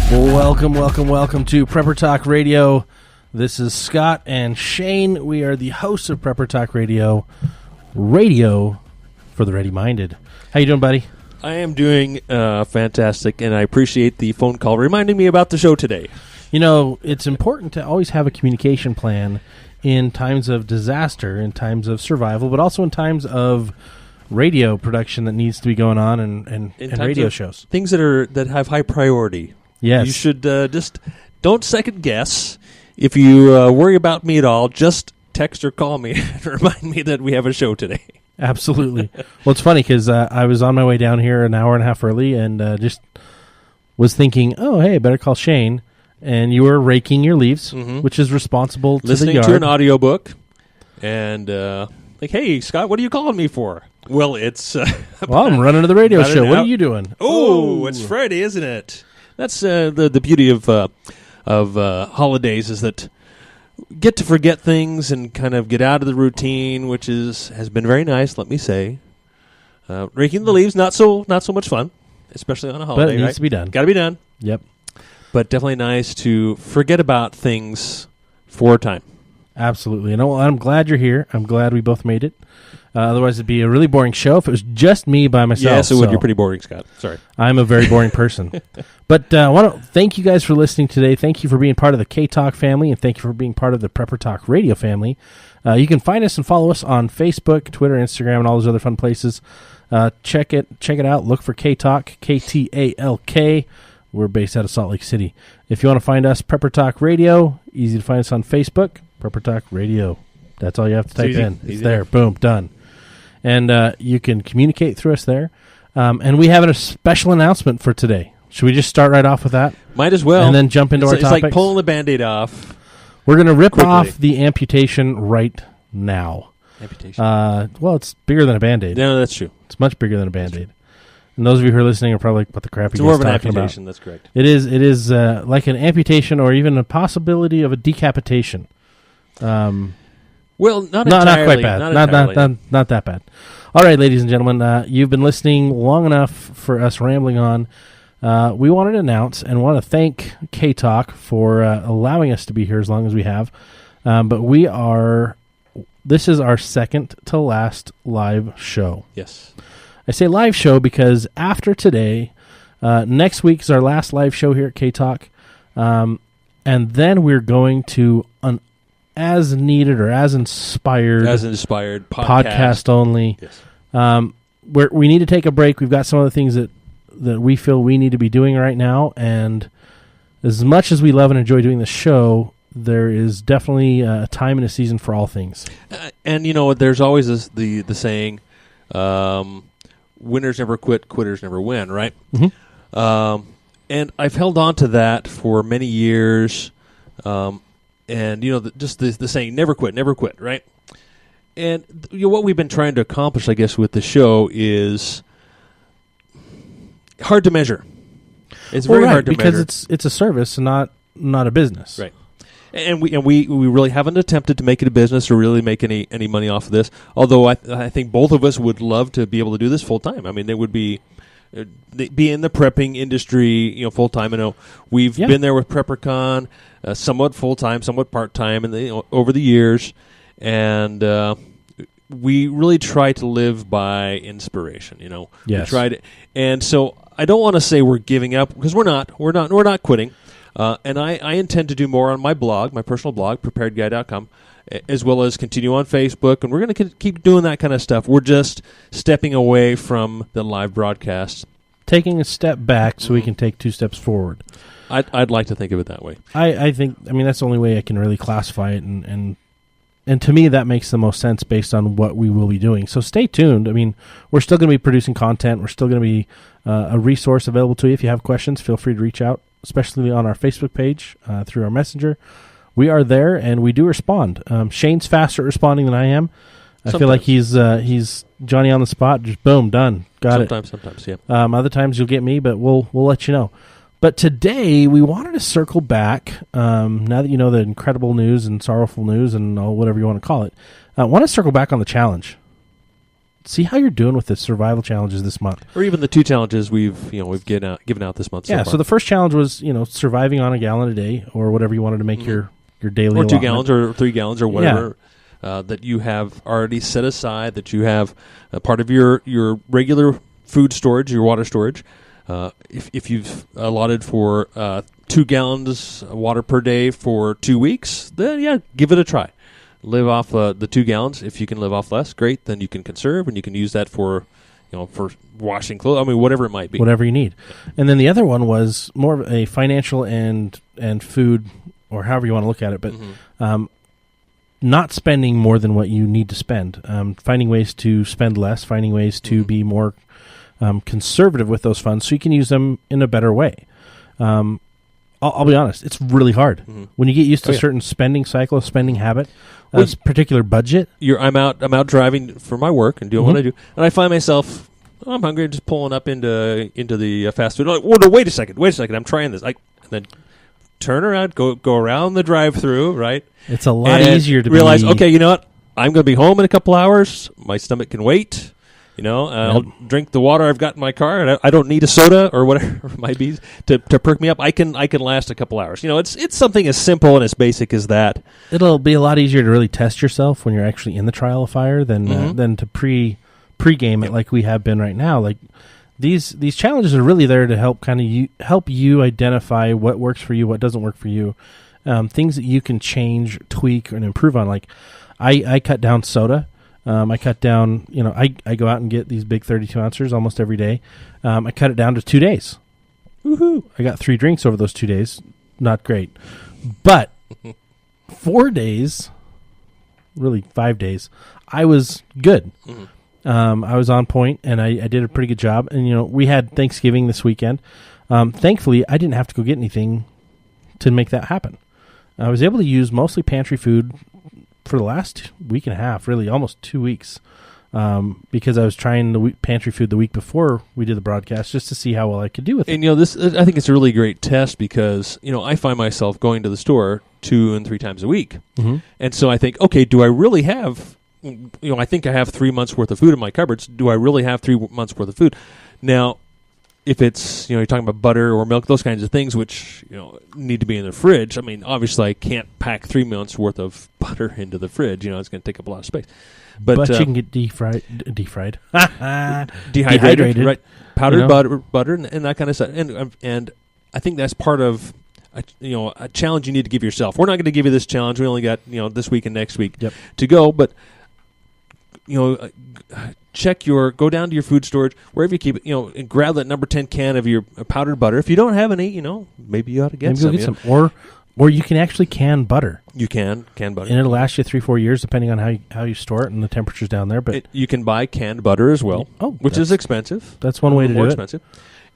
Welcome to Prepper Talk Radio. This is Scott and Shane. We are the hosts of Prepper Talk Radio, radio for the ready-minded. How you doing, buddy? I am doing fantastic, and I appreciate the phone call reminding me about the show today. You know, it's important to always have a communication plan in times of disaster, in times of survival, but also in times of radio production that needs to be going on and radio shows. Things that have high priority. Yes. You should just don't second guess. If you worry about me at all, just text or call me to remind me that we have a show today. Absolutely. Well, it's funny because I was on my way down here an hour and a half early and just was thinking, oh, hey, better call Shane. And you were raking your leaves, which is responsible to listening the yard. to an audiobook. And like, hey, Scott, what are you calling me for? Well, it's... well, I'm running to the radio show. What are you doing? Oh, it's Friday, isn't it? That's the beauty of holidays is that get to forget things and kind of get out of the routine, which has been very nice. Let me say, raking the leaves not so much fun, especially on a holiday. But it needs to be done. Got to be done. Yep. But definitely nice to forget about things for a time. Absolutely. And I'm glad you're here. I'm glad we both made it. Otherwise, it'd be a really boring show if it was just me by myself. Yes, it would be pretty boring, Scott. Sorry. I'm a very boring person. But I want to thank you guys for listening today. Thank you for being part of the KTalk family, and thank you for being part of the Prepper Talk Radio family. You can find us and follow us on Facebook, Twitter, Instagram, and all those other fun places. Check it out. Look for KTalk, KTalk. We're based out of Salt Lake City. If you want to find us, Prepper Talk Radio, easy to find us on Facebook, Prepper Talk Radio. That's all you have to type in. It's there. Boom, done. And you can communicate through us there. And we have a special announcement for today. Should we just start right off with that? Might as well. And then jump into our topics? It's like pulling the Band-Aid off. We're going to rip off the amputation right now. Amputation? Well, it's bigger than a Band-Aid. No, that's true. It's much bigger than a Band-Aid. And those of you who are listening are probably like, what the crap are you guys talking about? It's more of an amputation, that's correct. It is like an amputation or even a possibility of a decapitation. Well, not quite bad. Not that bad. All right, ladies and gentlemen, you've been listening long enough for us rambling on. We wanted to announce and want to thank KTalk for allowing us to be here as long as we have. But this is our second to last live show. Yes. I say live show because after today, next week is our last live show here at KTalk. And then we're going to an as needed or as inspired podcast only. Yes. We need to take a break. We've got some other things that we feel we need to be doing right now. And as much as we love and enjoy doing the show, there is definitely a time and a season for all things. And, you know, there's always the saying, winners never quit, quitters never win, right? Mm-hmm. And I've held on to that for many years. And, you know, just the saying, never quit, right? And what we've been trying to accomplish, I guess, with the show is hard to measure. It's very hard to measure. Because it's a service, not a business. Right. And we really haven't attempted to make it a business or really make any money off of this. Although I think both of us would love to be able to do this full time. I mean, it would be in the prepping industry, you know, full time. I know we've been there with PrepperCon, somewhat full time, somewhat part time, and over the years, and we really try to live by inspiration. You know, yes. We tried, and so I don't want to say we're giving up because we're not quitting. And I intend to do more on my blog, my personal blog, preparedguy.com, as well as continue on Facebook, and we're going to keep doing that kind of stuff. We're just stepping away from the live broadcast. Taking a step back so we can take 2 steps forward. I'd like to think of it that way. I think that's the only way I can really classify it, and to me that makes the most sense based on what we will be doing. So stay tuned. I mean, we're still going to be producing content. We're still going to be a resource available to you. If you have questions, feel free to reach out, especially on our Facebook page, through our messenger. We are there, and we do respond. Shane's faster at responding than I am. I feel like he's Johnny on the spot. Just boom, done. Got it. Sometimes, yeah. Other times you'll get me, but we'll let you know. But today we wanted to circle back. Now that you know the incredible news and sorrowful news and whatever you want to call it, I want to circle back on the challenge. see how you're doing with the survival challenges this month. Or even the 2 challenges we've given out this month. Yeah, so the first challenge was, surviving on a gallon a day or whatever you wanted to make your daily or 2 allotment. gallons or 3 gallons or whatever that you have already set aside, that you have a part of your regular food storage, your water storage. If you've allotted for 2 gallons of water per day for 2 weeks, then give it a try. Live off the 2 gallons. If you can live off less, great. Then you can conserve, and you can use that for washing clothes. I mean, whatever it might be. Whatever you need. And then the other one was more of a financial and food, or however you want to look at it, but not spending more than what you need to spend. Finding ways to spend less, finding ways to be more conservative with those funds so you can use them in a better way. I'll be honest, it's really hard. When you get used to a certain spending cycle, spending habit, a particular budget. I'm out driving for my work and doing what I do, and I find myself, I'm hungry, and just pulling up into the fast food. Like, no, wait a second, I'm trying this. And then turn around, go around the drive-through, right? It's a lot easier to realize, okay, you know what? I'm going to be home in a couple hours. My stomach can wait. I'll drink the water I've got in my car, and I don't need a soda or whatever it might be to perk me up. I can last a couple hours. It's something as simple and as basic as that. It'll be a lot easier to really test yourself when you're actually in the trial of fire than to pre-game it like we have been right now. Like these challenges are really there to help help you identify what works for you, what doesn't work for you, things that you can change, tweak, and improve on. Like I cut down soda. I cut down, I go out and get these big 32 ounces almost every day. I cut it down to 2 days. Woohoo! I got 3 drinks over those 2 days. Not great. But 4 days, really 5 days, I was good. I was on point, and I did a pretty good job. And, we had Thanksgiving this weekend. Thankfully, I didn't have to go get anything to make that happen. I was able to use mostly pantry food for the last week and a half, really almost 2 weeks, because I was trying the pantry food the week before we did the broadcast just to see how well I could do with it. And this, I think it's a really great test because I find myself going to the store 2 and 3 times a week, and so I think, okay, do I really have? I think I have 3 months worth of food in my cupboards. Do I really have 3 months worth of food? Now, if it's, you're talking about butter or milk, those kinds of things, which, need to be in the fridge. I mean, obviously I can't pack 3 months worth of butter into the fridge. It's going to take up a lot of space. But you can get dehydrated, right? Powdered butter and that kind of stuff. And I think that's part of, a challenge you need to give yourself. We're not going to give you this challenge. We only got, this week and next week to go. But, go down to your food storage, wherever you keep it, and grab that number 10 can of your powdered butter. If you don't have any, maybe you ought to get some. Or you can actually can butter. You can butter. And it'll last you 3-4 years depending on how you store it and the temperatures down there. But you can buy canned butter as well, which is expensive. That's one way to do it. More expensive.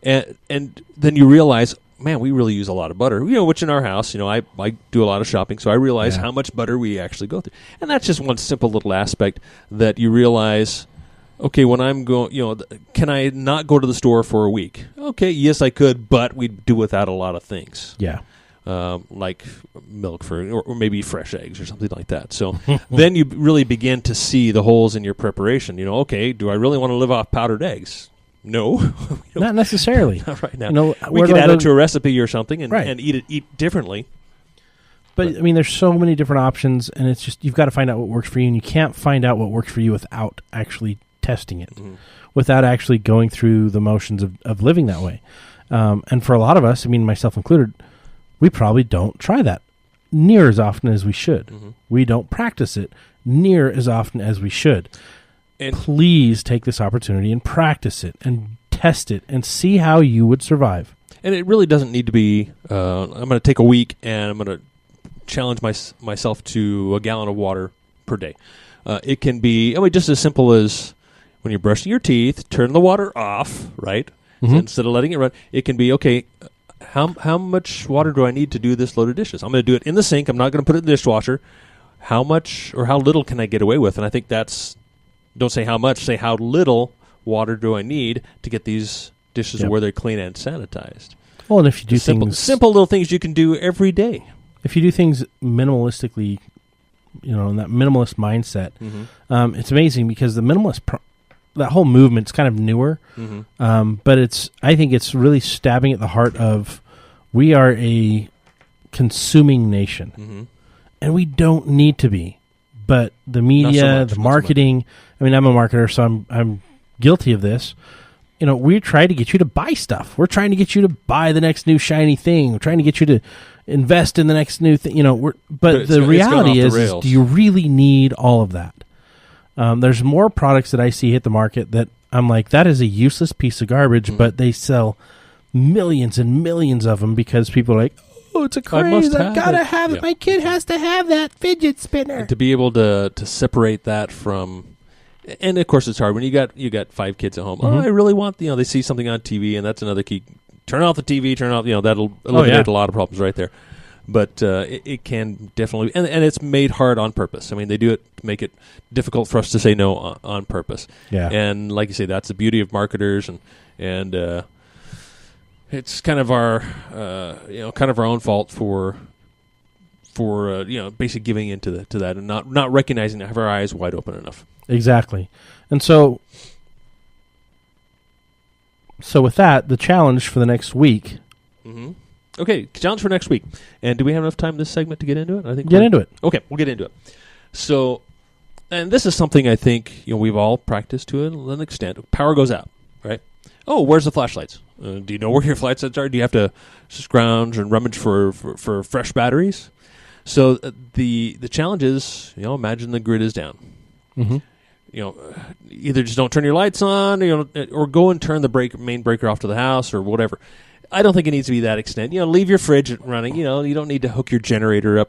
And then you realize, man, we really use a lot of butter. Which in our house, I do a lot of shopping, so I realize how much butter we actually go through. And that's just one simple little aspect that you realize, okay, when I'm going, can I not go to the store for a week? Okay, yes, I could, but we'd do without a lot of things. Yeah. Like milk or maybe fresh eggs or something like that. So then you really begin to see the holes in your preparation. Okay, do I really want to live off powdered eggs? No. Not necessarily. Not right now. We could add it to a recipe or something and eat differently. But, I mean, there's so many different options, and it's just, you've got to find out what works for you, and you can't find out what works for you without actually testing it, without actually going through the motions of living that way. And for a lot of us, I mean, myself included, we probably don't try that near as often as we should. We don't practice it near as often as we should. And please take this opportunity and practice it and test it and see how you would survive. And it really doesn't need to be, I'm going to take a week and I'm going to challenge myself to a gallon of water per day. It can be just as simple as when you're brushing your teeth, turn the water off, right? So instead of letting it run, it can be, okay, how much water do I need to do this load of dishes? I'm going to do it in the sink. I'm not going to put it in the dishwasher. How much or how little can I get away with? And I think that's, don't say how much, say how little water do I need to get these dishes where they're clean and sanitized. Well, and if you do simple little things you can do every day. If you do things minimalistically, in that minimalist mindset, it's amazing because the minimalist that whole movement's kind of newer, but I think it's really stabbing at the heart of we are a consuming nation, and we don't need to be. But the media, the marketing. I mean, I'm a marketer, so I'm guilty of this. We try to get you to buy stuff. We're trying to get you to buy the next new shiny thing. We're trying to get you to invest in the next new thing. But the reality is, do you really need all of that? There's more products that I see hit the market that I'm like, that is a useless piece of garbage, but they sell millions and millions of them because people are like, oh, it's a craze. I've got to have it. My kid has to have that fidget spinner. And to be able to separate that from, and of course it's hard when you got 5 kids at home. Oh, I really want, they see something on TV, and that's another key. Turn off the TV, that'll eliminate a lot of problems right there. But it can definitely, and it's made hard on purpose. I mean, they do it to make it difficult for us to say no on purpose. Yeah. And like you say, that's the beauty of marketers, and it's kind of our own fault for basically giving into that and not recognizing to have our eyes wide open enough. Exactly. And so with that, the challenge for the next week. Mm-hmm. Okay, challenge for next week. And do we have enough time in this segment to get into it? I think get into it. Okay, we'll get into it. So, and this is something I think we've all practiced to an extent. Power goes out, right? Oh, where's the flashlights? Do you know where your flashlights are? Do you have to scrounge and rummage for fresh batteries? So the challenge is, imagine the grid is down. Mm-hmm. Either just don't turn your lights on, or go and turn the main breaker off to the house or whatever. I don't think it needs to be that extent. Leave your fridge running. You don't need to hook your generator up.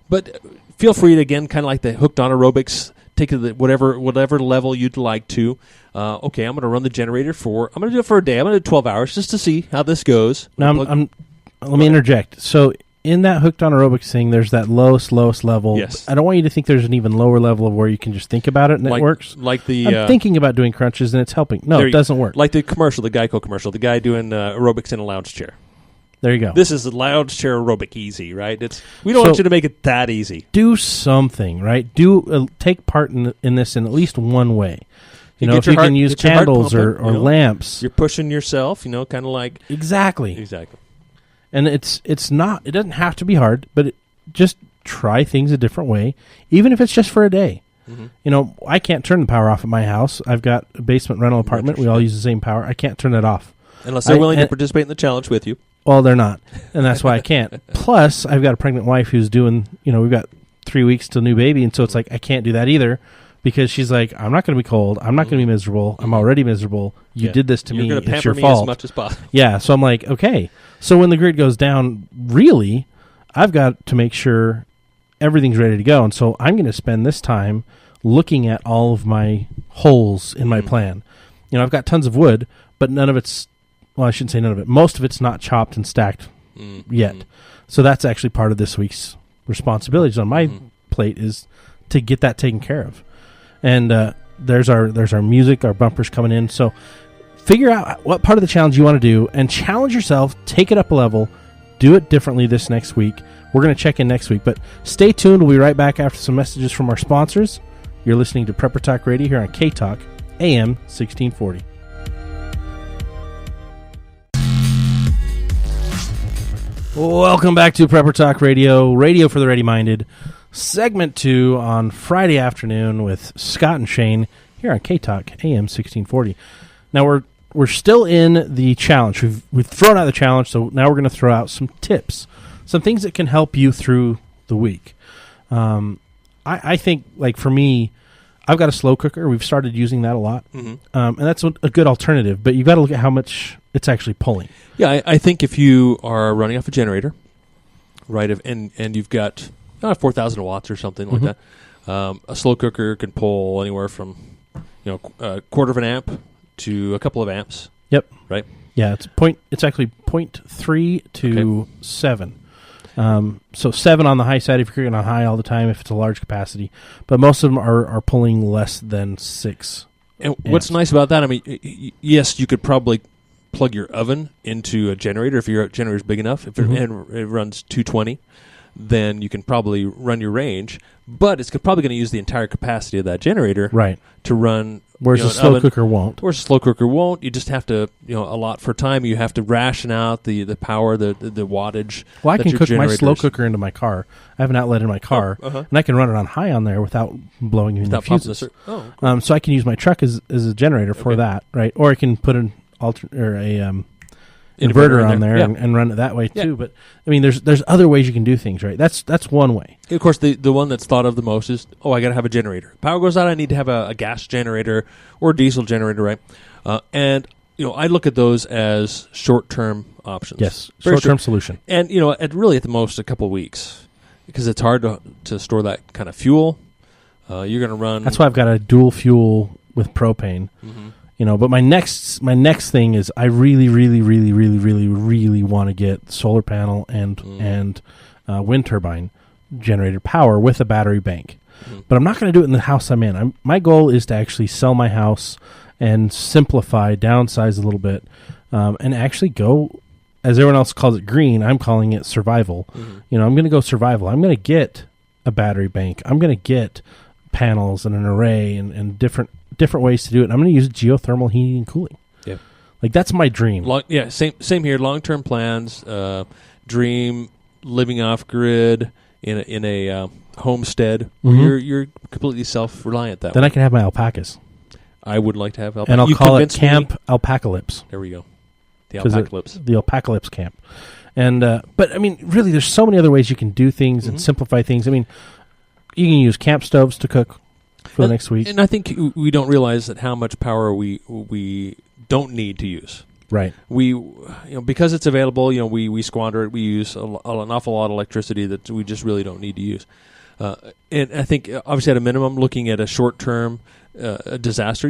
But feel free to, again, kind of like the hooked on aerobics, take it to whatever level you'd like to. Okay, I'm going to run the generator I'm going to do it for a day. I'm going to do 12 hours just to see how this goes. Now, let me interject. So in that hooked on aerobics thing, there's that lowest level. Yes. I don't want you to think there's an even lower level of where you can just think about it and it works. Like the I'm thinking about doing crunches and it's helping. No, it doesn't work. Like the commercial, the Geico commercial, the guy doing aerobics in a lounge chair. There you go. This is a lounge chair aerobic easy, right? We don't want you to make it that easy. Do something, right? Take part in this in at least one way. If you can use candles or lamps. You're pushing yourself, kind of like... Exactly. And it's not, it doesn't have to be hard, but just try things a different way, even if it's just for a day. Mm-hmm. I can't turn the power off at my house. I've got a basement rental apartment. We all use the same power. I can't turn it off. Unless they're willing to participate in the challenge with you. Well, they're not, and that's why I can't. Plus, I've got a pregnant wife who's doing, we've got 3 weeks till new baby, and so it's like I can't do that either because she's like, I'm not going to be cold. I'm not going to be miserable. I'm already miserable. You did this to me. You're going to pamper me fault. As much as possible. Yeah, so I'm like, okay. So when the grid goes down, really, I've got to make sure everything's ready to go, and so I'm going to spend this time looking at all of my holes in my plan. I've got tons of wood, but none of it's... Well, I shouldn't say none of it. Most of it's not chopped and stacked yet. So that's actually part of this week's responsibilities on my plate is to get that taken care of. And there's our music, our bumpers coming in. So figure out what part of the challenge you want to do and challenge yourself. Take it up a level. Do it differently this next week. We're going to check in next week. But stay tuned. We'll be right back after some messages from our sponsors. You're listening to Prepper Talk Radio here on KTalk, AM 1640. Welcome back to Prepper Talk Radio, radio for the ready-minded, segment 2 on Friday afternoon with Scott and Shane here on KTalk AM 1640. Now we're still in the challenge. We've thrown out the challenge, so now we're going to throw out some tips, some things that can help you through the week. I think, like for me, I've got a slow cooker. We've started using that a lot, and that's a good alternative. But you've got to look at how much it's actually pulling. Yeah, I think if you are running off a generator, right, and you've got 4,000 watts or something like that, a slow cooker can pull anywhere from a quarter of an amp to a couple of amps. Yep. Right. Yeah, it's actually 0.3 to 7. So 7 on the high side if you're cooking on high all the time if it's a large capacity, but most of them are pulling less than 6. And what's nice about that, I mean, yes, you could probably plug your oven into a generator if your generator is big enough. If it runs 220, then you can probably run your range, but it's probably going to use the entire capacity of that generator right. to run Whereas a slow cooker won't. Whereas a slow cooker won't. You just have to, allot for time. You have to ration out the power, the wattage. Well, I can cook my slow cooker into my car. I have an outlet in my car, and I can run it on high on there without blowing any fuses. Cool. So I can use my truck as a generator for that, right? Or I can put an inverter on there and run it that way too. But I mean, there's other ways you can do things, right? That's one way. Of course, the one that's thought of the most is, I got to have a generator. Power goes out, I need to have a gas generator or diesel generator, right? And I look at those as short-term options. Yes, short-term solution. And at the most a couple of weeks, because it's hard to store that kind of fuel. You're going to run. That's why I've got a dual fuel with propane. Mm-hmm. But my next thing is I really, really, really, really, really, really want to get solar panel and wind turbine generated power with a battery bank. But I'm not going to do it in the house I'm in. My goal is to actually sell my house and simplify, downsize a little bit, and actually go, as everyone else calls it green, I'm calling it survival. Mm-hmm. I'm going to go survival. I'm going to get a battery bank. I'm going to get panels and an array and different ways to do it. And I'm going to use geothermal heating and cooling. Yeah, like that's my dream. Same here. Long-term plans, dream, living off grid in a homestead where you're completely self-reliant. Then I can have my alpacas. I would like to have alpacas. And I'll call it Camp Alpacalypse. There we go. The Alpacalypse. The Alpacalypse camp. And but I mean, really, there's so many other ways you can do things and simplify things. I mean, you can use camp stoves to cook for the next week. And I think we don't realize that how much power we don't need to use. Right. We because it's available, we squander it. We use an awful lot of electricity that we just really don't need to use. And I think obviously at a minimum, looking at a short-term disaster,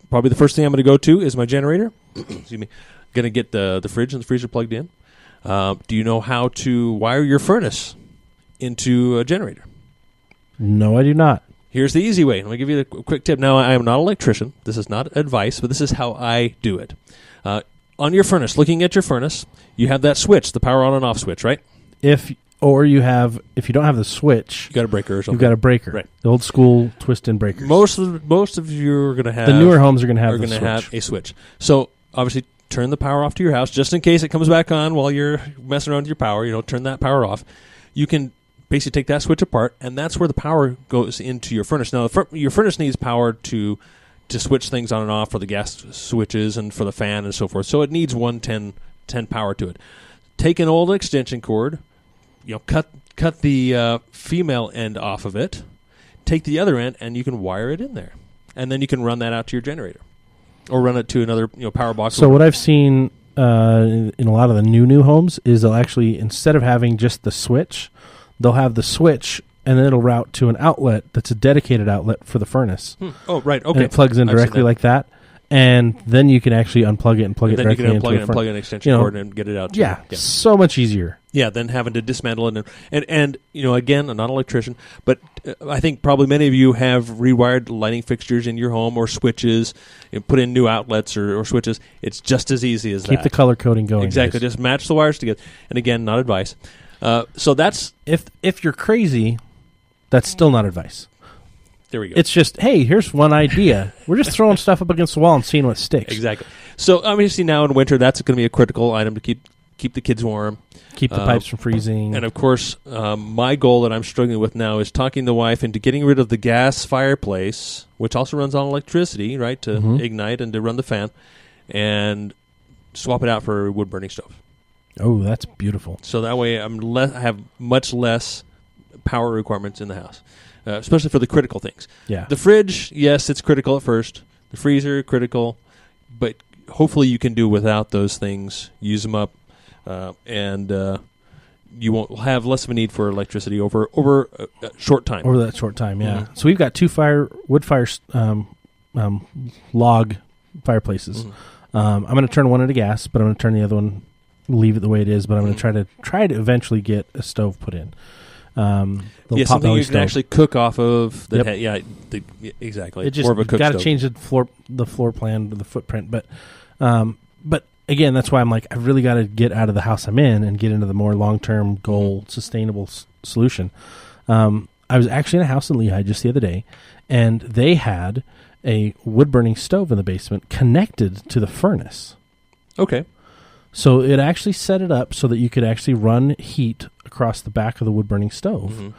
probably the first thing I'm going to go to is my generator. Excuse me. Going to get the fridge and the freezer plugged in. Do you know how to wire your furnace into a generator? No, I do not. Here's the easy way. Let me give you a quick tip. Now, I am not an electrician. This is not advice, but this is how I do it. On your furnace, looking at your furnace, you have that switch, the power on and off switch, right? If you don't have the switch, you got a breaker or something. You've got a breaker. Right. The old school twist-in breakers. Most of you are going to have the newer homes are going to have a switch. So obviously, turn the power off to your house just in case it comes back on while you're messing around with your power. Turn that power off. You can basically take that switch apart, and that's where the power goes into your furnace. Now, your furnace needs power to switch things on and off for the gas switches and for the fan and so forth. So it needs 110 power to it. Take an old extension cord, cut the female end off of it, take the other end, and you can wire it in there. And then you can run that out to your generator or run it to another power box. So what I've seen in a lot of the new homes is they'll actually, instead of having just the switch, they'll have the switch, and then it'll route to an outlet that's a dedicated outlet for the furnace. Oh, right, okay. And it plugs in directly like that, and then you can actually unplug it and plug it directly into then you can unplug an extension cord and get it out. So much easier. Yeah, than having to dismantle it. And again, I'm not an electrician, but I think probably many of you have rewired lighting fixtures in your home or switches, put in new outlets or switches. It's just as easy as that. Keep the color coding going. Exactly. Just match the wires together. And again, not advice. So that's... If you're crazy, that's still not advice. There we go. It's just, hey, here's one idea. We're just throwing stuff up against the wall and seeing what sticks. Exactly. So obviously now in winter, that's going to be a critical item to keep the kids warm. Keep the pipes from freezing. And of course, my goal that I'm struggling with now is talking the wife into getting rid of the gas fireplace, which also runs on electricity, right, to ignite and to run the fan, and swap it out for a wood-burning stove. Oh, that's beautiful. So that way I have much less power requirements in the house, especially for the critical things. Yeah. The fridge, yes, it's critical at first. The freezer, critical. But hopefully you can do without those things, use them up, and you won't have less of a need for electricity over a short time. Over that short time, yeah. Mm-hmm. So we've got two wood fire log fireplaces. Mm-hmm. I'm going to turn one into gas, but I'm going to turn the other one, leave it the way it is, but I'm going to try to eventually get a stove put in. Something you can actually cook off of. Exactly. It just, more of a cook got to stove. change the floor plan, the footprint. But again, that's why I'm like, I've really got to get out of the house I'm in and get into the more long-term goal, sustainable solution. I was actually in a house in Lehigh just the other day, and they had a wood-burning stove in the basement connected to the furnace. Okay. So it actually set it up so that you could actually run heat across the back of the wood-burning stove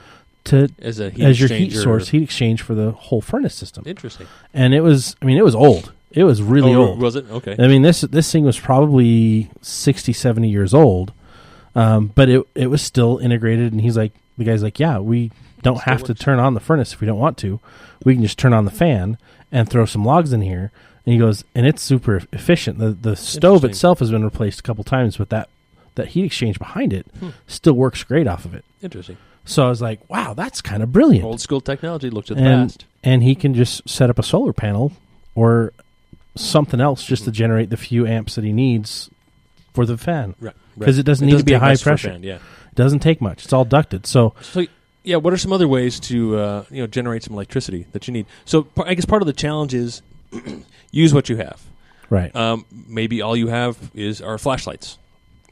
as your heat source, heat exchange for the whole furnace system. Interesting. And it was old. It was really old. Was it? Okay. I mean, this thing was probably 60, 70 years old, but it was still integrated. And the guy's like, yeah, we don't have to turn on the furnace if we don't want to. We can just turn on the fan and throw some logs in here. And he goes, and it's super efficient. The stove itself has been replaced a couple times, but that heat exchange behind it still works great off of it. Interesting. So I was like, wow, that's kind of brilliant. Old school technology looked at the past. And he can just set up a solar panel or something else just to generate the few amps that he needs for the fan. Right. Because it doesn't need to be a high pressure. Fan, yeah. It doesn't take much. It's all ducted. So yeah, what are some other ways to generate some electricity that you need? So I guess part of the challenge is use what you have. Right. Maybe all you have are flashlights.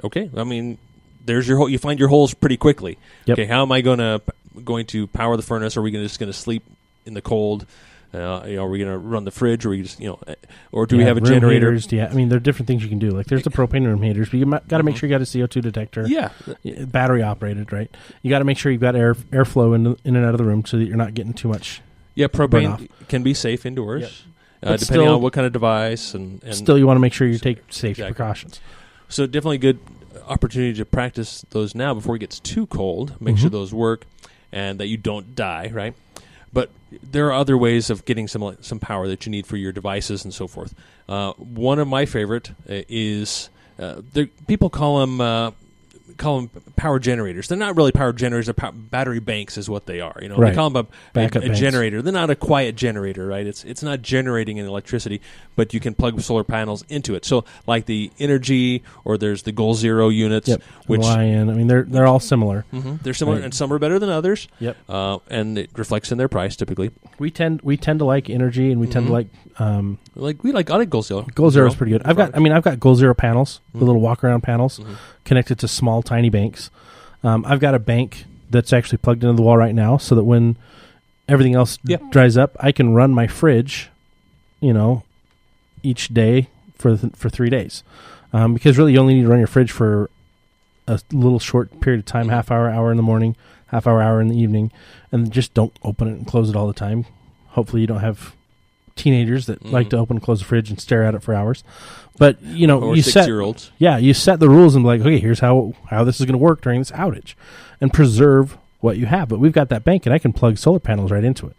Okay. I mean, there's your hole. You find your holes pretty quickly. Yep. Okay. How am I going to power the furnace? Are we just going to sleep in the cold? Are we going to run the fridge? Or we just or do we have a generator? Heaters, I mean, there are different things you can do. Like there's the propane room heaters, but you got to make sure you got a CO2 detector. Yeah. Battery operated, right? You got to make sure you've got airflow in and out of the room so that you're not getting too much. Yeah, propane can be safe indoors, depending on what kind of device. And still, you want to make sure you take safety precautions. So definitely good opportunity to practice those now before it gets too cold. Make sure those work and that you don't die, right? But there are other ways of getting some power that you need for your devices and so forth. One of my favorite is people call them power generators. They're not really power generators. They're battery banks is what they are. They call them a generator. They're not a quiet generator, right? It's not generating any electricity, but you can plug solar panels into it. So like the Energy or there's the Goal Zero units. Yep. Which Lion. I mean, they're all similar. They're similar, and some are better than others. Yep. And it reflects in their price typically. We tend to like Energy, and we tend to like I like Goal Zero. Goal Zero is pretty good. I've got Goal Zero panels, the little walk around panels, connected to small tiny banks. I've got a bank that's actually plugged into the wall right now, so that when everything else dries up, I can run my fridge, each day for 3 days. Because really, you only need to run your fridge for a little short period of time, half hour in the morning, half hour in the evening, and just don't open it and close it all the time. Hopefully, you don't have teenagers that like to open and close the fridge and stare at it for hours. But or you 6-year-olds. You set the rules and be like, okay, here's how this is going to work during this outage, and preserve what you have. But we've got that bank, and I can plug solar panels right into it.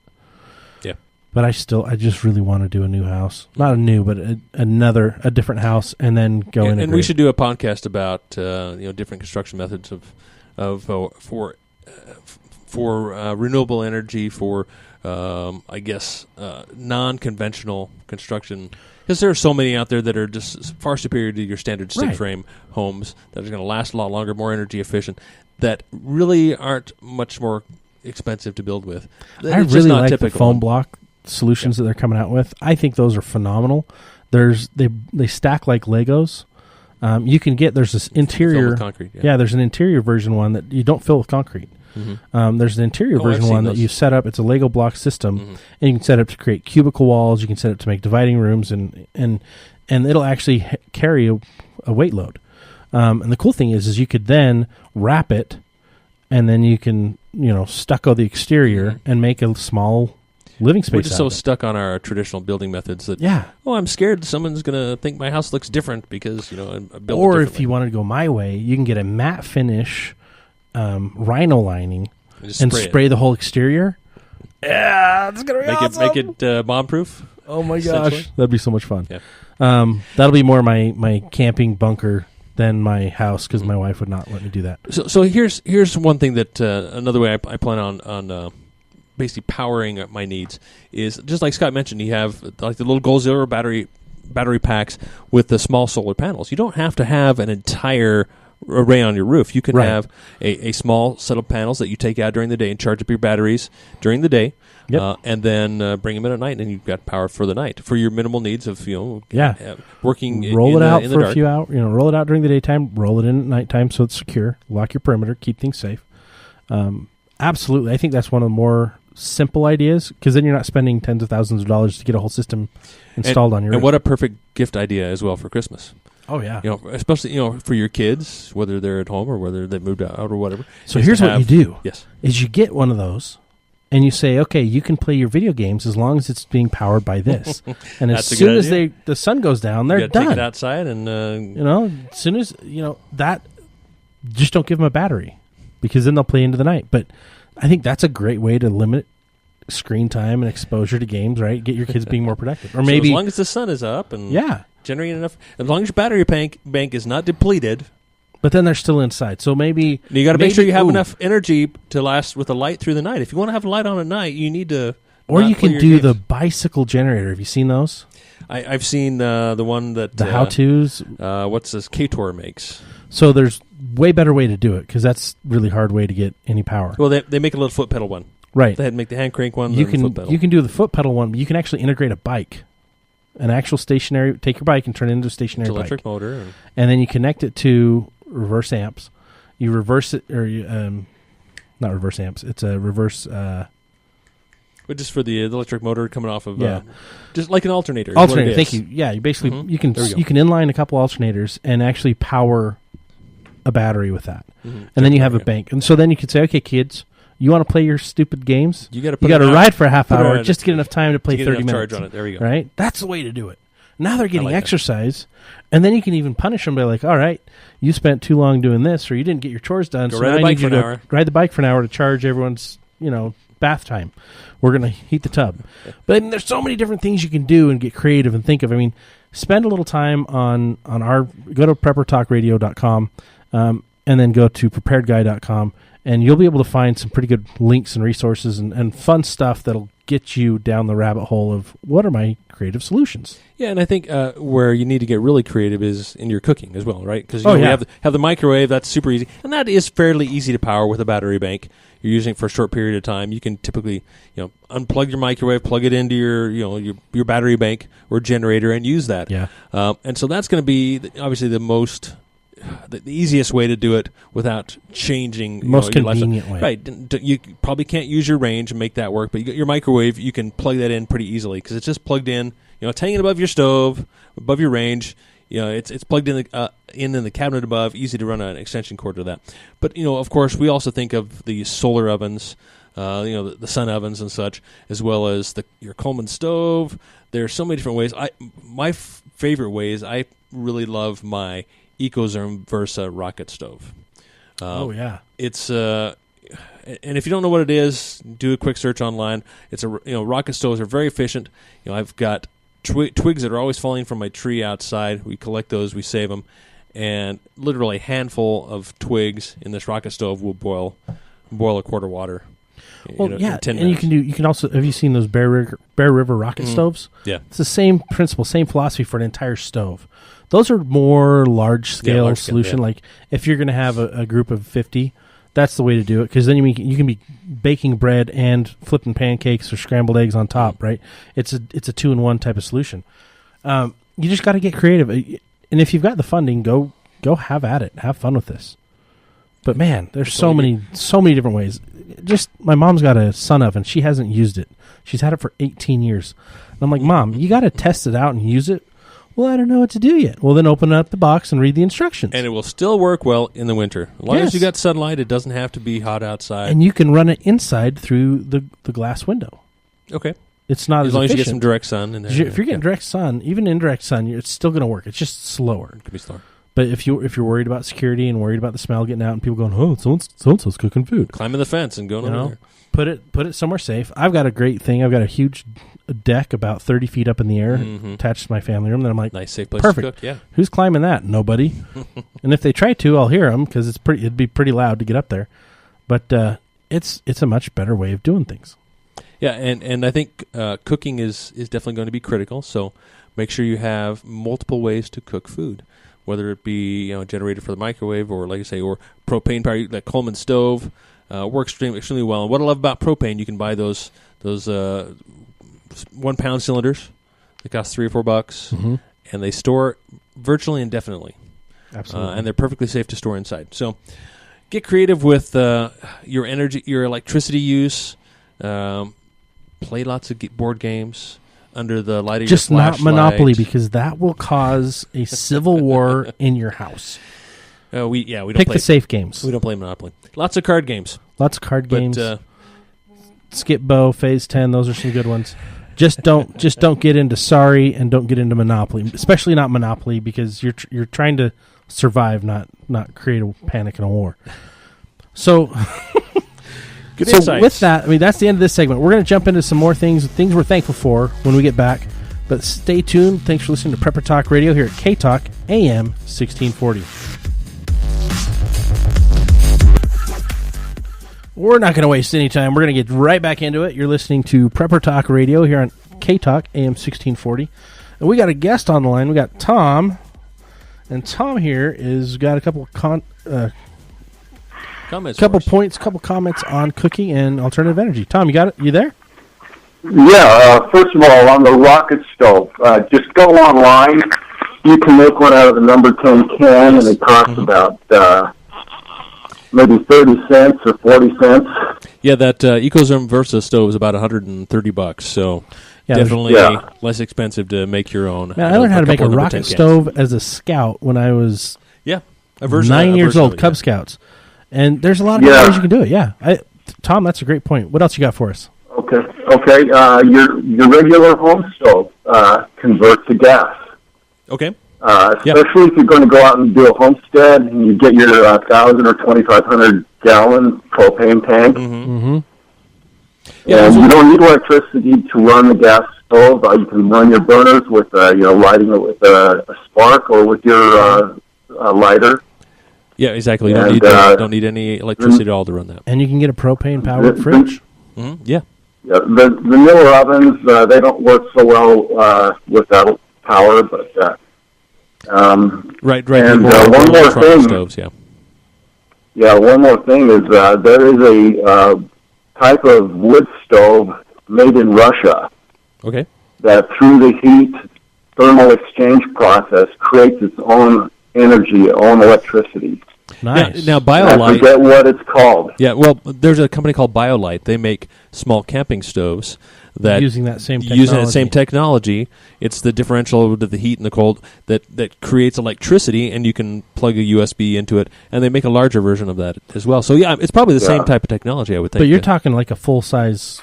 Yeah. But I just really want to do a new house, not a new, but a different house, and then go in. And we should do a podcast about different construction methods for renewable energy for. Non-conventional construction, because there are so many out there that are just far superior to your standard stick frame homes that are going to last a lot longer, more energy efficient, that really aren't much more expensive to build with. I really like the foam block solutions that they're coming out with. I think those are phenomenal. They stack like Legos. You can there's this interior concrete. There's an interior version one that you don't fill with concrete. There's an interior version one that you set up. It's a Lego block system, and you can set it up to create cubicle walls. You can set it to make dividing rooms, and it'll actually carry a weight load. And the cool thing is you could then wrap it, and then you can stucco the exterior and make a small living space. We're just so stuck on our traditional building methods that I'm scared someone's going to think my house looks different because I built it differently. Or if you wanted to go my way, you can get a matte finish. Rhino lining and spray the whole exterior. Yeah, it's gonna be awesome. Make it bomb proof. Oh my gosh, that'd be so much fun. Yeah. That'll be more my camping bunker than my house because my wife would not let me do that. So here's one thing that another way I plan on basically powering my needs is just like Scott mentioned. You have like the little Goal Zero battery packs with the small solar panels. You don't have to have an entire array on your roof. You can have a small set of panels that you take out during the day and charge up your batteries during the day, and then bring them in at night, and you've got power for the night for your minimal needs of working. Roll it out for a few hours. Roll it out during the daytime. Roll it in at nighttime so it's secure. Lock your perimeter. Keep things safe. Absolutely, I think that's one of the more simple ideas, because then you're not spending tens of thousands of dollars to get a whole system installed on your rig. And what a perfect gift idea as well for Christmas. Oh, yeah. Especially, for your kids, whether they're at home or whether they've moved out or whatever. So here's what you do. Yes. Is you get one of those, and you say, okay, you can play your video games as long as it's being powered by this. And as soon as the sun goes down, they're done. Take it outside and... as soon as, that, just don't give them a battery, because then they'll play into the night. But I think that's a great way to limit screen time and exposure to games, right? Get your kids being more productive. Or maybe... So as long as the sun is up and... Yeah. Generating enough, as long as your battery bank is not depleted, but then they're still inside. So maybe you got to make sure you have enough energy to last with the light through the night. If you want to have a light on at night, you need to. Or you can do the bicycle generator. Have you seen those? I've seen the one that the how-tos. What's this KTalk makes? So there's way better way to do it, because that's really hard way to get any power. Well, they make a little foot pedal one, right? They had to make the hand crank one. You can do the foot pedal one, but you can actually integrate a bike. An actual stationary, take your bike and turn it into a stationary bike. Electric motor. And then you connect it to reverse amps. You reverse it, or not reverse amps, it's a reverse... but just for the electric motor coming off of... just like an alternator. Alternator, thank you. Yeah, you basically, you can inline a couple alternators and actually power a battery with that. Mm-hmm. And then you have a bank. And so then you could say, okay, kids... You want to play your stupid games? You got to ride for a half hour just to get enough time to play 30 minutes. Charge on it. There we go. Right? That's the way to do it. Now they're getting exercise, and then you can even punish them by like, all right, you spent too long doing this, or you didn't get your chores done. Go ride the bike for an hour. Ride the bike for an hour to charge everyone's, bath time. We're going to heat the tub. But there's so many different things you can do and get creative and think of. Spend a little time on go to preppertalkradio.com, and then go to preparedguy.com. And you'll be able to find some pretty good links and resources and fun stuff that'll get you down the rabbit hole of what are my creative solutions. Yeah, and I think where you need to get really creative is in your cooking as well, right? Because you have the microwave, that's super easy. And that is fairly easy to power with a battery bank. You're using it for a short period of time. You can typically unplug your microwave, plug it into your battery bank or generator and use that. Yeah. And so that's going to be obviously the easiest way to do it without changing most convenient way. Right. You probably can't use your range and make that work, but your microwave, you can plug that in pretty easily because it's just plugged in. It's hanging above your stove, above your range. It's plugged in the cabinet above. Easy to run an extension cord to that. But of course, we also think of the solar ovens, the sun ovens and such, as well as your Coleman stove. There are so many different ways. My favorite way is I really love my EcoZerm Versa rocket stove. It's and if you don't know what it is, do a quick search online. It's rocket stoves are very efficient. I've got twigs that are always falling from my tree outside. We collect those, we save them, and literally a handful of twigs in this rocket stove will boil a quart of water. Well, in 10 minutes. You can also, have you seen those Bear River rocket stoves? Yeah, it's the same principle, same philosophy for an entire stove. Those are more large-scale solution. Yeah. Like if you're going to have a group of 50, that's the way to do it, because then you can be baking bread and flipping pancakes or scrambled eggs on top, right? It's a 2-in-1 type of solution. You just got to get creative, and if you've got the funding, go have at it, have fun with this. But man, there's so many different ways. Just my mom's got a sun oven. She hasn't used it. She's had it for 18 years. And I'm like, Mom, you got to test it out and use it. Well, I don't know what to do yet. Well, then open up the box and read the instructions. And it will still work well in the winter. As long as you got sunlight, it doesn't have to be hot outside. And you can run it inside through the glass window. Okay. It's not as long efficient. As you get some direct sun. In there. If you're getting direct sun, even indirect sun, it's still going to work. It's just slower. It could be slower. But if you're worried about security and worried about the smell getting out and people going, oh, so-and-so's cooking food. Climbing the fence and going over there. Put it somewhere safe. I've got a great thing. I've got a huge deck about 30 feet up in the air attached to my family room. Then I'm like, nice, safe place perfect. To cook. Yeah. Who's climbing that? Nobody. And if they try to, I'll hear them because it'd be pretty loud to get up there. But it's a much better way of doing things. Yeah, and I think cooking is definitely going to be critical. So make sure you have multiple ways to cook food, whether it be generated for the microwave or, like I say, or propane power. That Coleman stove works extremely well. And what I love about propane, you can buy those 1 pound cylinders. They cost $3 or $4, and they store virtually indefinitely. Absolutely, and they're perfectly safe to store inside. So get creative with your energy, your electricity use. Play lots of board games under the light of just your not flashlight. Monopoly, because that will cause a civil war in your house. We don't Pick play the safe games. We don't play Monopoly. Lots of card games. Lots of card games. But, Skip Bow, Phase 10, those are some good ones. Just don't get into Sorry, and don't get into Monopoly, especially not Monopoly, because you're trying to survive, not create a panic and a war. So, good so insights. with that, I mean, that's the end of this segment. We're going to jump into some more things we're thankful for when we get back. But stay tuned. Thanks for listening to Prepper Talk Radio here at KTalk AM 1640. We're not going to waste any time. We're going to get right back into it. You're listening to Prepper Talk Radio here on KTalk AM 1640. And we got a guest on the line. We got Tom. And Tom here is got a couple comments on cooking and alternative energy. Tom, you got it? You there? Yeah, first of all, on the rocket stove, just go online. You can make one out of the number 10 can, and it costs about maybe 30 cents or 40 cents. Yeah, that EcoZone Versa stove is about $130, so definitely less expensive to make your own. Man, I learned how to make a rocket stove as a scout when I was 9 years old, Cub Scouts. And there's a lot of ways you can do it, yeah. Tom, that's a great point. What else you got for us? Okay. Your regular home stove converts to gas. Okay. Especially if you're going to go out and do a homestead and you get your 1,000 or 2,500 gallon propane tank. Mm-hmm. And you don't need electricity to run the gas stove. You can run your burners with lighting it with a spark or with your lighter. Yeah, exactly. You don't need any electricity at all to run that. And you can get a propane powered fridge. Mm-hmm. Yeah. Yeah, the vanilla ovens, they don't work so well without power, but right. And one more thing. Stoves, one more thing is there is a type of wood stove made in Russia. Okay. That through the heat thermal exchange process creates its own energy, own electricity. Nice. Now BioLite. I forget what it's called. Yeah, well, there's a company called BioLite. They make small camping stoves that using that same technology. It's the differential to the heat and the cold that creates electricity, and you can plug a USB into it, and they make a larger version of that as well. So yeah, it's probably the same type of technology, I would think. But you're talking like a full size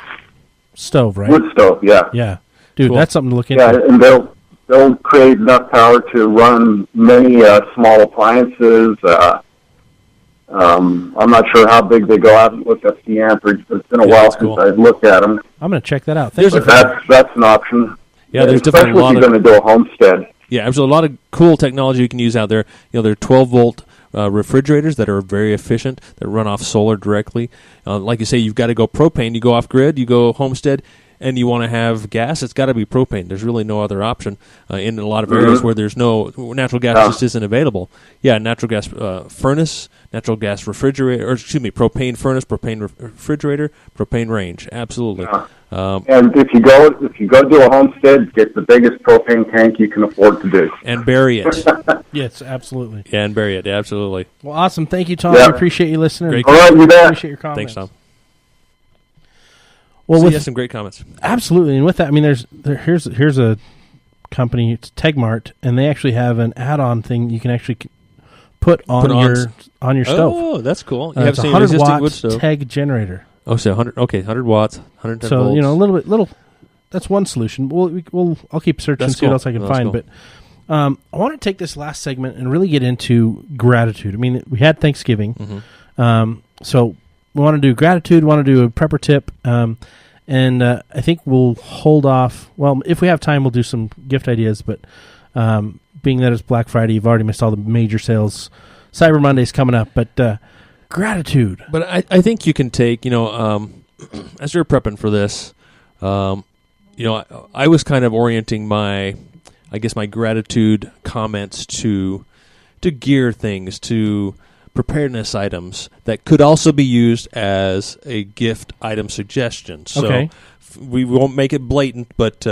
stove, right? Wood stove, yeah. Yeah, dude, cool. That's something to look into. Yeah, and they'll create enough power to run many small appliances. I'm not sure how big they go. I haven't looked up the amperage, but it's been a while since I've looked at them. I'm going to check that out. That's an option. Yeah, there's definitely a lot of... Especially if you're going to do a homestead. Yeah, there's a lot of cool technology you can use out there. There are 12-volt refrigerators that are very efficient, that run off solar directly. Like you say, you've got to go propane. You go off-grid, you go homestead, and you want to have gas, it's got to be propane. There's really no other option in a lot of areas where there's no natural gas just isn't available. Yeah, natural gas furnace, natural gas refrigerator, propane furnace, propane refrigerator, propane range. Absolutely. And if you go do a homestead, get the biggest propane tank you can afford to do, and bury it. Yes, absolutely. Yeah, and bury it. Absolutely. Well, awesome. Thank you, Tom. I appreciate you listening. Great. All right, you bet. Appreciate your comments. Thanks, Tom. Well, you have some great comments. Absolutely, and with that, I mean, here's a company, it's Tegmart, and they actually have an add-on thing you can actually put on your stove. Oh, that's cool. You It's a 100-watt Teg generator. Oh, so 100 watts, 110 so, volts. a little. That's one solution. I'll keep searching and see what else I can find. Cool. But I want to take this last segment and really get into gratitude. I mean, we had Thanksgiving, so we want to do gratitude. Want to do a prepper tip. And I think we'll hold off. Well, if we have time, we'll do some gift ideas. But being that it's Black Friday, you've already missed all the major sales. Cyber Monday's coming up. But gratitude. But I think you can take, as you're prepping for this, I was kind of orienting my gratitude comments to gear things, to preparedness items that could also be used as a gift item suggestion. So we won't make it blatant, but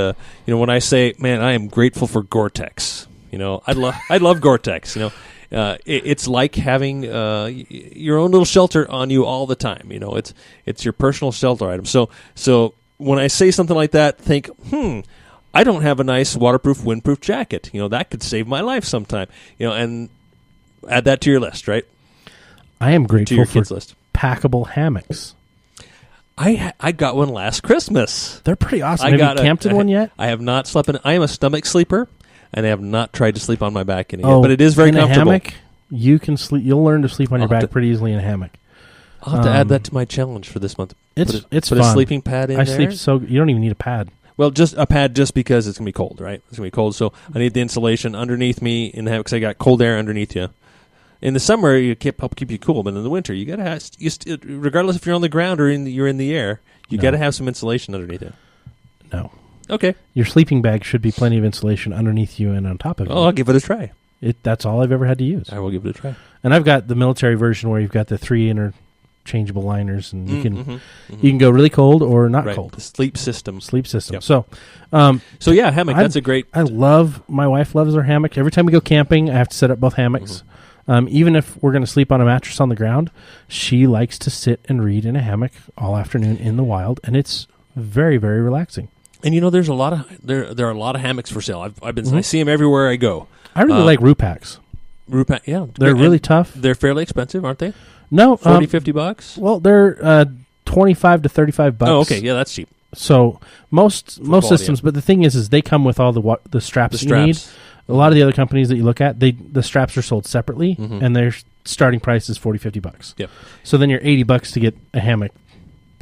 when I say, man, I am grateful for Gore-Tex. I love Gore-Tex. it's like having your own little shelter on you all the time. You know, it's your personal shelter item. So when I say something like that, think, I don't have a nice waterproof, windproof jacket. You know, that could save my life sometime. You know, and add that to your list, right? I am grateful to your for kids' list. packable hammocks. I got one last Christmas. They're pretty awesome. Have you camped in one yet? I have not slept in. I am a stomach sleeper, and I have not tried to sleep on my back in it yet. But it is very comfortable. In a hammock, you can sleep. You'll learn to sleep on your back pretty easily in a hammock. I'll have to add that to my challenge for this month. It's put fun. a sleeping pad in there. Sleep so you don't even need a pad. Well, just a pad just because it's going to be cold, right? It's going to be cold, so I need the insulation underneath me in the hammock because I got cold air underneath you. In the summer, you help keep you cool, but in the winter, you got to have, regardless if you're on the ground or you're in the air, you got to have some insulation underneath it. No. Okay. Your sleeping bag should be plenty of insulation underneath you and on top of you. Oh, I'll give it a try. That's all I've ever had to use. I will give it a try. And I've got the military version where you've got the 3 interchangeable liners, and you can go really cold or not cold. The sleep system. Yep. So yeah, hammock. That's a great. My wife loves her hammock. Every time we go camping, I have to set up both hammocks. Even if we're going to sleep on a mattress on the ground, she likes to sit and read in a hammock all afternoon in the wild, and it's very, very relaxing. And you know, there's a lot of there are a lot of hammocks for sale. I see them everywhere I go. I really like Rupaks. Rupak, yeah, they're really tough. They're fairly expensive, aren't they? No, $40-$50. Well, they're $25 to $35. Oh, okay, yeah, that's cheap. So most systems, but the thing is they come with all the straps you need. A lot of the other companies that you look at, the straps are sold separately, and their starting price is $40-$50. Yep. So then you're $80 to get a hammock.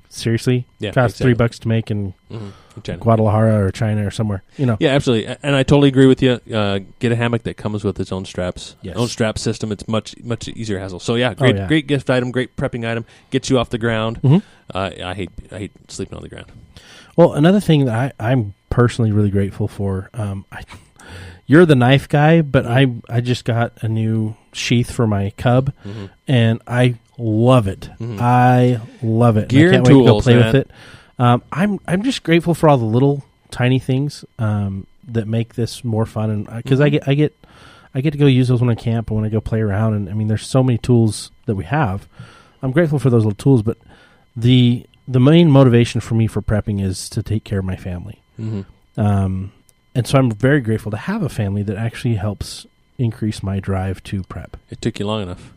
Seriously, costs exactly. $3 to make in Guadalajara or China or somewhere. You know. Yeah, absolutely, and I totally agree with you. Get a hammock that comes with its own straps, own strap system. It's much easier hassle. So yeah, great gift item, great prepping item. Gets you off the ground. I hate sleeping on the ground. Well, another thing that I'm personally really grateful for. You're the knife guy, but I just got a new sheath for my cub, and I love it. I love it. Gear and tools, wait to go play with it. I'm just grateful for all the little tiny things that make this more fun, and because I get to go use those when I camp and when I go play around. And I mean, there's so many tools that we have. I'm grateful for those little tools, but the main motivation for me for prepping is to take care of my family. And so I'm very grateful to have a family that actually helps increase my drive to prep. It took you long enough.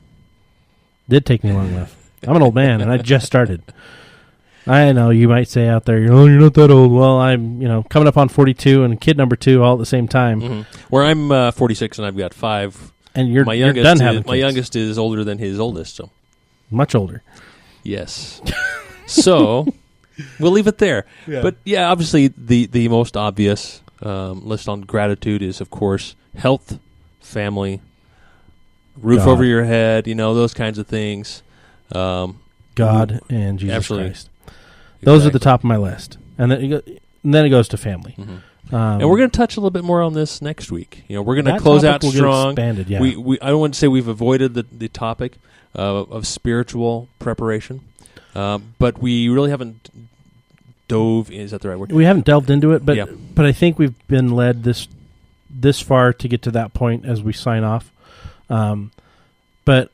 Did take me long enough. I'm an old man, and I just started. I know you might say out there, you're not that old. Well, I'm coming up on 42 and kid number 2 all at the same time. Where I'm 46 and I've got 5. And you're done having kids. My youngest is older than his oldest, so much older. Yes. So we'll leave it there. Yeah. But yeah, obviously the most obvious list on gratitude is, of course, health, family, roof over your head, those kinds of things. God and Jesus Christ. Those are the top of my list. And then it goes to family. And we're going to touch a little bit more on this next week. We're going to close out strong. Expanded, yeah. I don't want to say we've avoided the topic of spiritual preparation, but we really haven't dove. Is that the right word? We haven't delved into it, but I think we've been led this far to get to that point as we sign off. But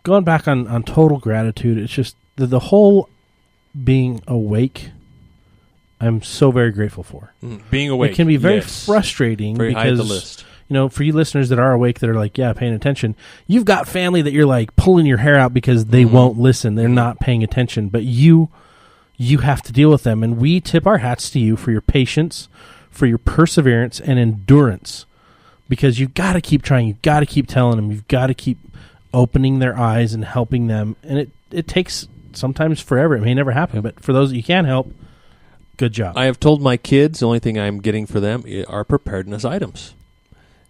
going back on total gratitude, it's just the whole being awake. I'm so very grateful for being awake. It can be very frustrating very because high the list. For you listeners that are awake that are like, paying attention. You've got family that you're like pulling your hair out because they won't listen. They're not paying attention, but you have to deal with them. And we tip our hats to you for your patience, for your perseverance and endurance, because you've got to keep trying. You've got to keep telling them. You've got to keep opening their eyes and helping them. And it takes sometimes forever. It may never happen, but for those that you can help, good job. I have told my kids the only thing I'm getting for them are preparedness items.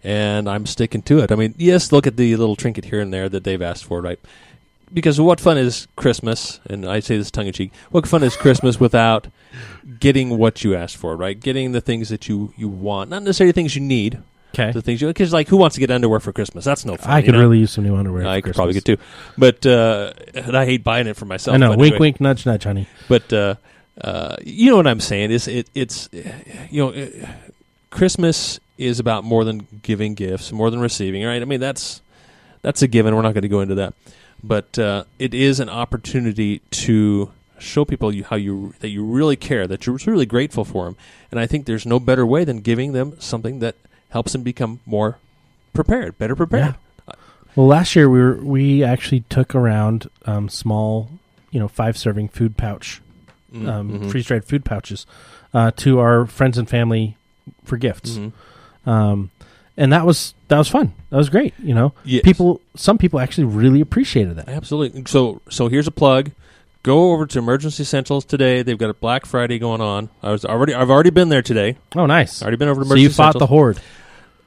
And I'm sticking to it. I mean, yes, look at the little trinket here and there that they've asked for, right? Because what fun is Christmas, and I say this tongue-in-cheek, what fun is Christmas without getting what you asked for, right? Getting the things that you want. Not necessarily things you need. Okay. The things because who wants to get underwear for Christmas? That's no fun. I could really use some new underwear. I could probably get too, but and I hate buying it for myself. I know. Wink, anyway. wink, nudge, nudge, honey. But you know what I'm saying is Christmas is about more than giving gifts, more than receiving, right? I mean that's that's a given. We're not going to go into that, but it is an opportunity to show people that you really care, that you're really grateful for them. And I think there's no better way than giving them something that helps them become more prepared, better prepared. Yeah. Well, last year we actually took around small, 5-serving food pouch, freeze-dried food pouches, to our friends and family for gifts. And that was fun. That was great. Yes. Some people actually really appreciated that. Absolutely. So here's a plug. Go over to Emergency Essentials today. They've got a Black Friday going on. I've already been there today. Oh, nice. Already been over to So Emergency you fought Essentials. the horde.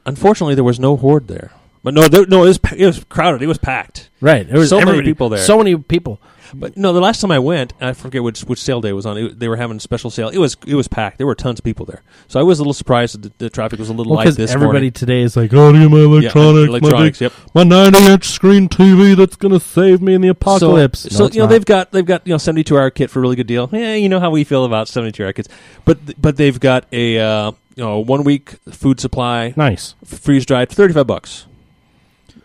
Unfortunately, there was no horde there. But it was crowded. It was packed. Right. There was so many people there. So many people. But no, the last time I went, I forget which sale day it was on. They were having a special sale. It was packed. There were tons of people there. So I was a little surprised that the traffic was a little light this everybody morning. today is like, oh, my electronics, electronics, yep. my 90-inch screen TV that's going to save me in the apocalypse. So they've got 72-hour kit for a really good deal. Yeah, you know how we feel about 72-hour kits. But they've got a 1 week food supply. Nice. Freeze dried for $35.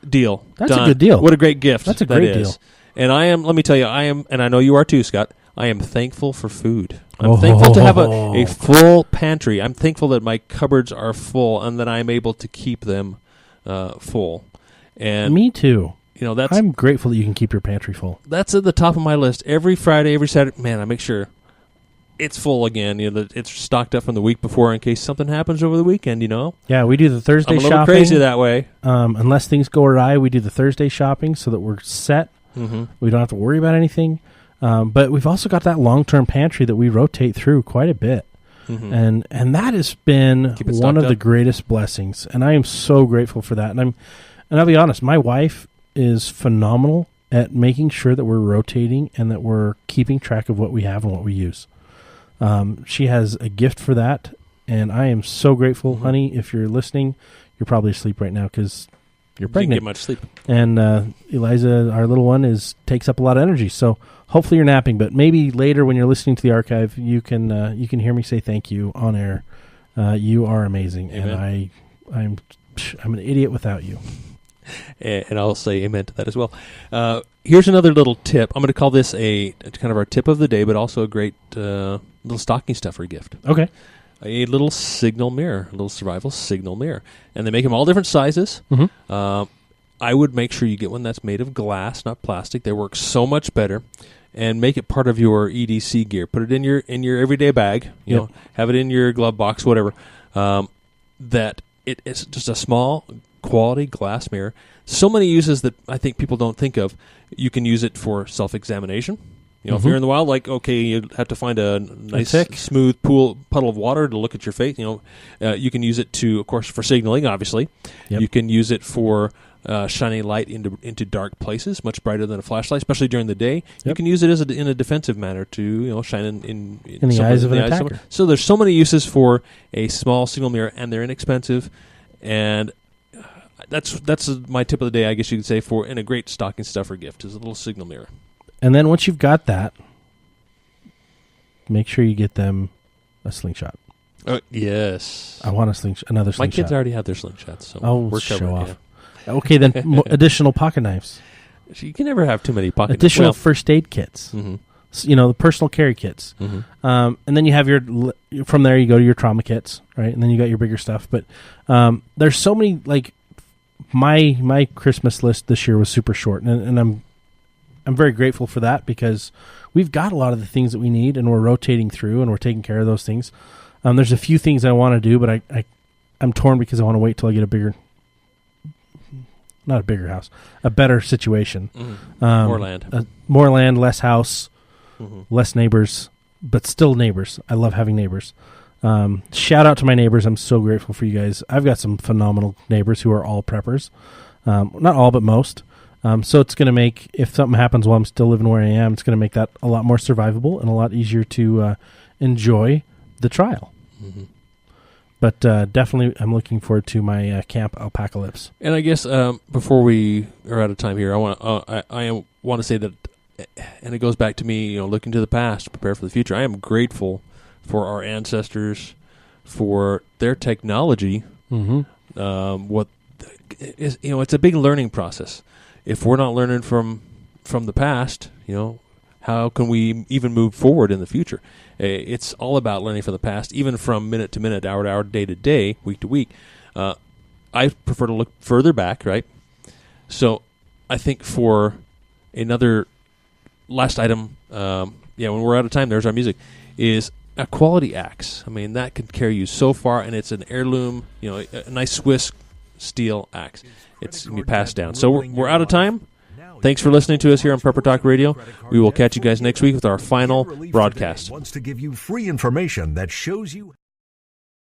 Deal. That's done. a good deal. What a great gift. That's a great deal. And let me tell you, and I know you are too, Scott, I am thankful for food. I'm thankful to have a full pantry. I'm thankful that my cupboards are full and that I'm able to keep them full. And me too. I'm grateful that you can keep your pantry full. That's at the top of my list. Every Friday, every Saturday, man, I make sure it's full again. That it's stocked up from the week before in case something happens over the weekend. Yeah, we do the Thursday shopping. I'm a little crazy that way. Unless things go awry, we do the Thursday shopping so that we're set. Mm-hmm. We don't have to worry about anything. But we've also got that long-term pantry that we rotate through quite a bit. Mm-hmm. And that has been one of the greatest blessings. And I am so grateful for that. And I'll be honest, my wife is phenomenal at making sure that we're rotating and that we're keeping track of what we have and what we use. She has a gift for that. And I am so grateful, honey. If you're listening, you're probably asleep right now because you're pregnant. Didn't get much sleep. And Eliza, our little one, takes up a lot of energy. So hopefully you're napping, but maybe later when you're listening to the archive, you can hear me say thank you on air. You are amazing, Amen. and I'm an idiot without you. And I'll say amen to that as well. Here's another little tip. I'm going to call this a kind of our tip of the day, but also a great little stocking stuffer gift. Okay. A little signal mirror, a little survival signal mirror. And they make them all different sizes. Mm-hmm. I would make sure you get one that's made of glass, not plastic. They work so much better. And make it part of your EDC gear. Put it in your everyday bag. Have it in your glove box, whatever. That it's just a small quality glass mirror. So many uses that I think people don't think of. You can use it for self-examination. If you're in the wild, you have to find a nice, smooth puddle of water to look at your face. You can use it of course, for signaling, obviously. Yep. You can use it for shining light into dark places, much brighter than a flashlight, especially during the day. Yep. You can use it in a defensive manner to shine in the eyes of an attacker. So there's so many uses for a small signal mirror, and they're inexpensive. And that's my tip of the day, I guess you could say, in a great stocking stuffer gift is a little signal mirror. And then once you've got that, make sure you get them a slingshot. Yes. I want another slingshot. My kids already have their slingshots, so we're show off. Yeah. Okay, then additional pocket knives. You can never have too many pocket knives. Additional first aid kits. Mm-hmm. So, the personal carry kits. Mm-hmm. And then you have from there you go to your trauma kits, right? And then you got your bigger stuff. But there's so many, my Christmas list this year was super short, and I'm very grateful for that because we've got a lot of the things that we need, and we're rotating through, and we're taking care of those things. There's a few things I want to do, but I'm torn because I want to wait till I get a better situation. Mm-hmm. More land. More land, less house, mm-hmm. less neighbors, but still neighbors. I love having neighbors. Shout out to my neighbors. I'm so grateful for you guys. I've got some phenomenal neighbors who are all preppers. Not all, but most. So it's going to make, if something happens while I'm still living where I am, it's going to make that a lot more survivable and a lot easier to enjoy the trial. Mm-hmm. But definitely I'm looking forward to my camp alpacalypse. And I guess before we are out of time here, I want to say that, and it goes back to me, looking to the past to prepare for the future. I am grateful for our ancestors, for their technology. Mm-hmm. It's a big learning process. if we're not learning from the past, how can we even move forward in the future? It's all about learning from the past, even from minute to minute, hour to hour, day to day, week to week. I prefer to look further back, right? So I think for another last item, when we're out of time, there's our music, is a quality axe. I mean, that can carry you so far, and it's an heirloom, a nice Swiss steel axe. It's going to be passed down. So we're out of time. Thanks for listening to us here on Prepper Talk Radio. We will catch you guys next week with our final broadcast. Wants to give you free information that shows you